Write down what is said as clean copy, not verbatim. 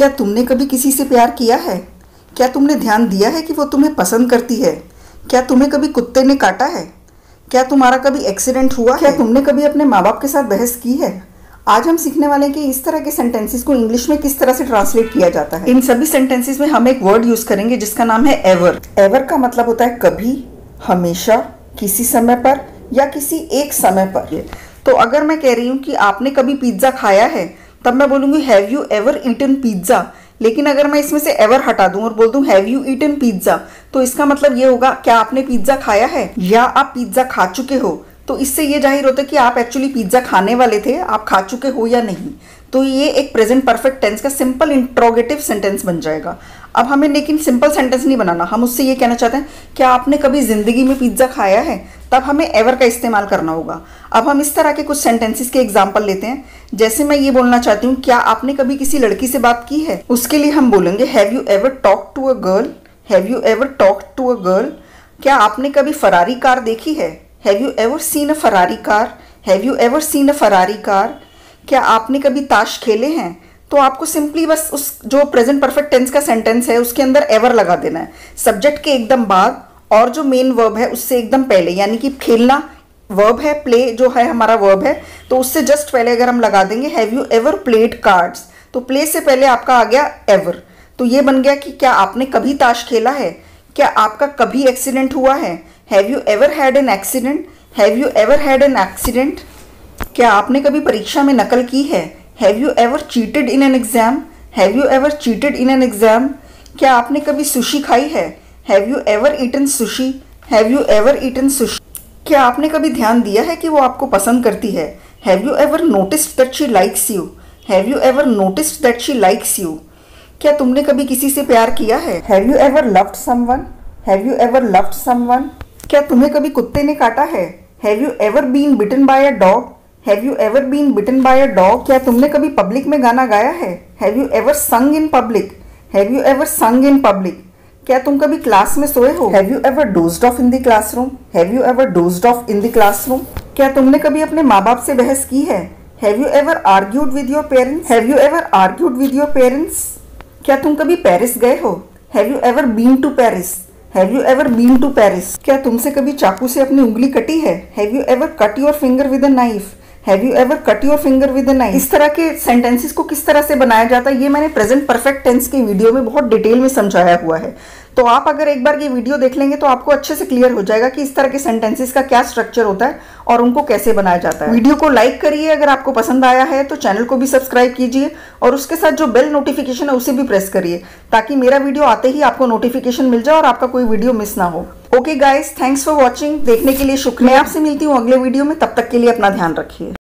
क्या तुमने कभी किसी से प्यार किया है? क्या तुमने ध्यान दिया है कि वो तुम्हें पसंद करती है? क्या तुम्हें कभी कुत्ते ने काटा है? क्या तुम्हारा कभी एक्सीडेंट हुआ है? क्या तुमने कभी अपने माँ बाप के साथ बहस की है? आज हम सीखने वाले हैं कि इस तरह के सेंटेंसेस को इंग्लिश में किस तरह से ट्रांसलेट किया जाता है। इन सभी सेंटेंसेस में हम एक वर्ड यूज करेंगे जिसका नाम है एवर। एवर का मतलब होता है कभी, हमेशा, किसी समय पर या किसी एक समय पर। तो अगर मैं कह रही हूँ कि आपने कभी पिज्जा खाया है, तब मैं बोलूँगी have you ever eaten pizza. लेकिन अगर मैं इसमें से एवर हटा दूं और बोल दूं हैव यू ईटन पिज्जा, तो इसका मतलब ये होगा क्या आपने पिज्जा खाया है या आप पिज्जा खा चुके हो। तो इससे ये जाहिर होता है कि आप एक्चुअली पिज्जा खाने वाले थे, आप खा चुके हो या नहीं। तो ये एक प्रेजेंट परफेक्ट टेंस का सिंपल इंट्रोगेटिव सेंटेंस बन जाएगा। अब हमें लेकिन सिंपल सेंटेंस नहीं बनाना, हम उससे ये कहना चाहते हैं क्या आपने कभी जिंदगी में पिज्जा खाया है, तब हमें एवर का इस्तेमाल करना होगा। अब हम इस तरह के कुछ सेंटेंसेस के एग्जाम्पल लेते हैं। जैसे मैं ये बोलना चाहती हूँ क्या आपने कभी किसी लड़की से बात की है, उसके लिए हम बोलेंगे have you ever talk to a girl. Have you ever talk to a girl. क्या आपने कभी फरारी कार देखी है? Have you ever seen a Ferrari car. Have you ever seen a Ferrari car. क्या आपने कभी ताश खेले हैं? तो आपको सिंपली बस उस जो प्रेजेंट परफेक्ट टेंस का सेंटेंस है उसके अंदर एवर लगा देना है, सब्जेक्ट के एकदम बाद और जो मेन वर्ब है उससे एकदम पहले। यानी कि खेलना वर्ब है, प्ले जो है हमारा वर्ब है, तो उससे जस्ट पहले अगर हम लगा देंगे have you ever played cards, तो प्ले से पहले आपका आ गया एवर। तो ये बन गया कि क्या आपने कभी ताश खेला है? क्या आपका कभी एक्सीडेंट हुआ है? Have you ever had an accident. Have you ever had an accident. क्या आपने कभी परीक्षा में नकल की है? Have you ever cheated in an exam. Have you ever cheated in an exam. क्या आपने कभी सुशी खाई है? Have you ever eaten sushi. Have you ever eaten sushi. क्या आपने कभी ध्यान दिया है कि वो आपको पसंद करती है? Have you ever noticed that she likes you. Have you ever noticed that she likes you. क्या तुमने कभी किसी से प्यार किया है? Have you ever loved someone. Have you ever loved someone. क्या तुम्हें कभी कुत्ते ने काटा है? Have you ever been bitten by a dog. Have you ever been bitten by a dog. क्या तुमने कभी पब्लिक में गाना गाया है? हैव यू एवर संग in public. Have you ever संग इन पब्लिक। क्या तुम कभी क्लास में सोए हो? Have you ever dozed of in the classroom. Have you ever dozed of in the classroom. क्या तुमने कभी अपने माँ बाप से बहस की है? Have you ever argued with your parents. Have you ever argued with your parents. क्या तुम कभी पेरिस गए हो? Have you ever been to Paris. Have you ever been to Paris. क्या तुमसे कभी चाकू से अपनी उंगली कटी है? Have you ever cut your finger with a knife. Have you ever cut your finger with a knife. इस तरह के सेंटेंसेस को किस तरह से बनाया जाता है ये मैंने प्रेजेंट परफेक्ट टेंस के वीडियो में बहुत डिटेल में समझाया हुआ है। तो आप अगर एक बार ये वीडियो देख लेंगे तो आपको अच्छे से क्लियर हो जाएगा कि इस तरह के सेंटेंसेस का क्या स्ट्रक्चर होता है और उनको कैसे बनाया जाता है। वीडियो को लाइक करिए अगर आपको पसंद आया है, तो चैनल को भी सब्सक्राइब कीजिए और उसके साथ जो बेल नोटिफिकेशन है उसे भी प्रेस करिए ताकि मेरा वीडियो आते ही आपको नोटिफिकेशन मिल जाए और आपका कोई वीडियो मिस ना हो। Okay guys, thanks for watching. देखने के लिए शुक्रिया। मैं आपसे मिलती हूँ अगले वीडियो में, तब तक के लिए अपना ध्यान रखिए।